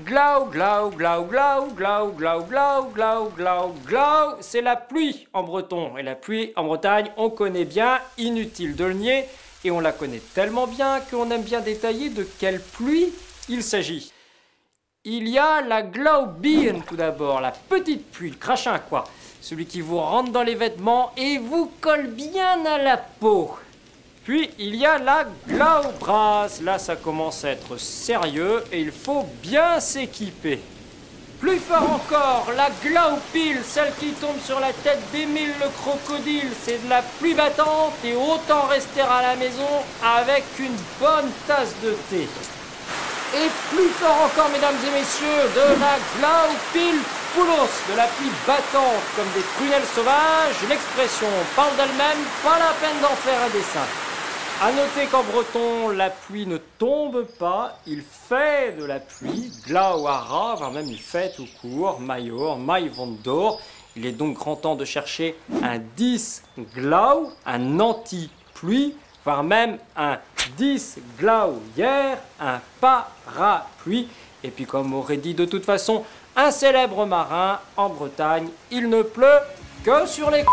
Glau, glau, glau, glau, glau, glau, glau, glau, glau, glau. C'est la pluie en breton. Et la pluie en Bretagne, on connaît bien, inutile de le nier. Et on la connaît tellement bien qu'on aime bien détailler de quelle pluie il s'agit. Il y a la glaubien tout d'abord, la petite pluie, le crachin quoi. Celui qui vous rentre dans les vêtements et vous colle bien à la peau. Puis il y a la glaubras, là ça commence à être sérieux et il faut bien s'équiper. Plus fort encore, la glaupil, celle qui tombe sur la tête d'Émile le crocodile, c'est de la pluie battante et autant rester à la maison avec une bonne tasse de thé. Et plus fort encore, mesdames et messieurs, de la glaupil poulos, de la pluie battante comme des prunelles sauvages, l'expression parle d'elle-même, pas la peine d'en faire un dessin. A noter qu'en breton, la pluie ne tombe pas, il fait de la pluie, glauara, voire même il fait tout court, maior, maivondor. Il est donc grand temps de chercher un 10 glau, un anti-pluie, voire même un 10 glauière, un parapluie. Et puis comme aurait dit de toute façon un célèbre marin, en Bretagne, il ne pleut que sur les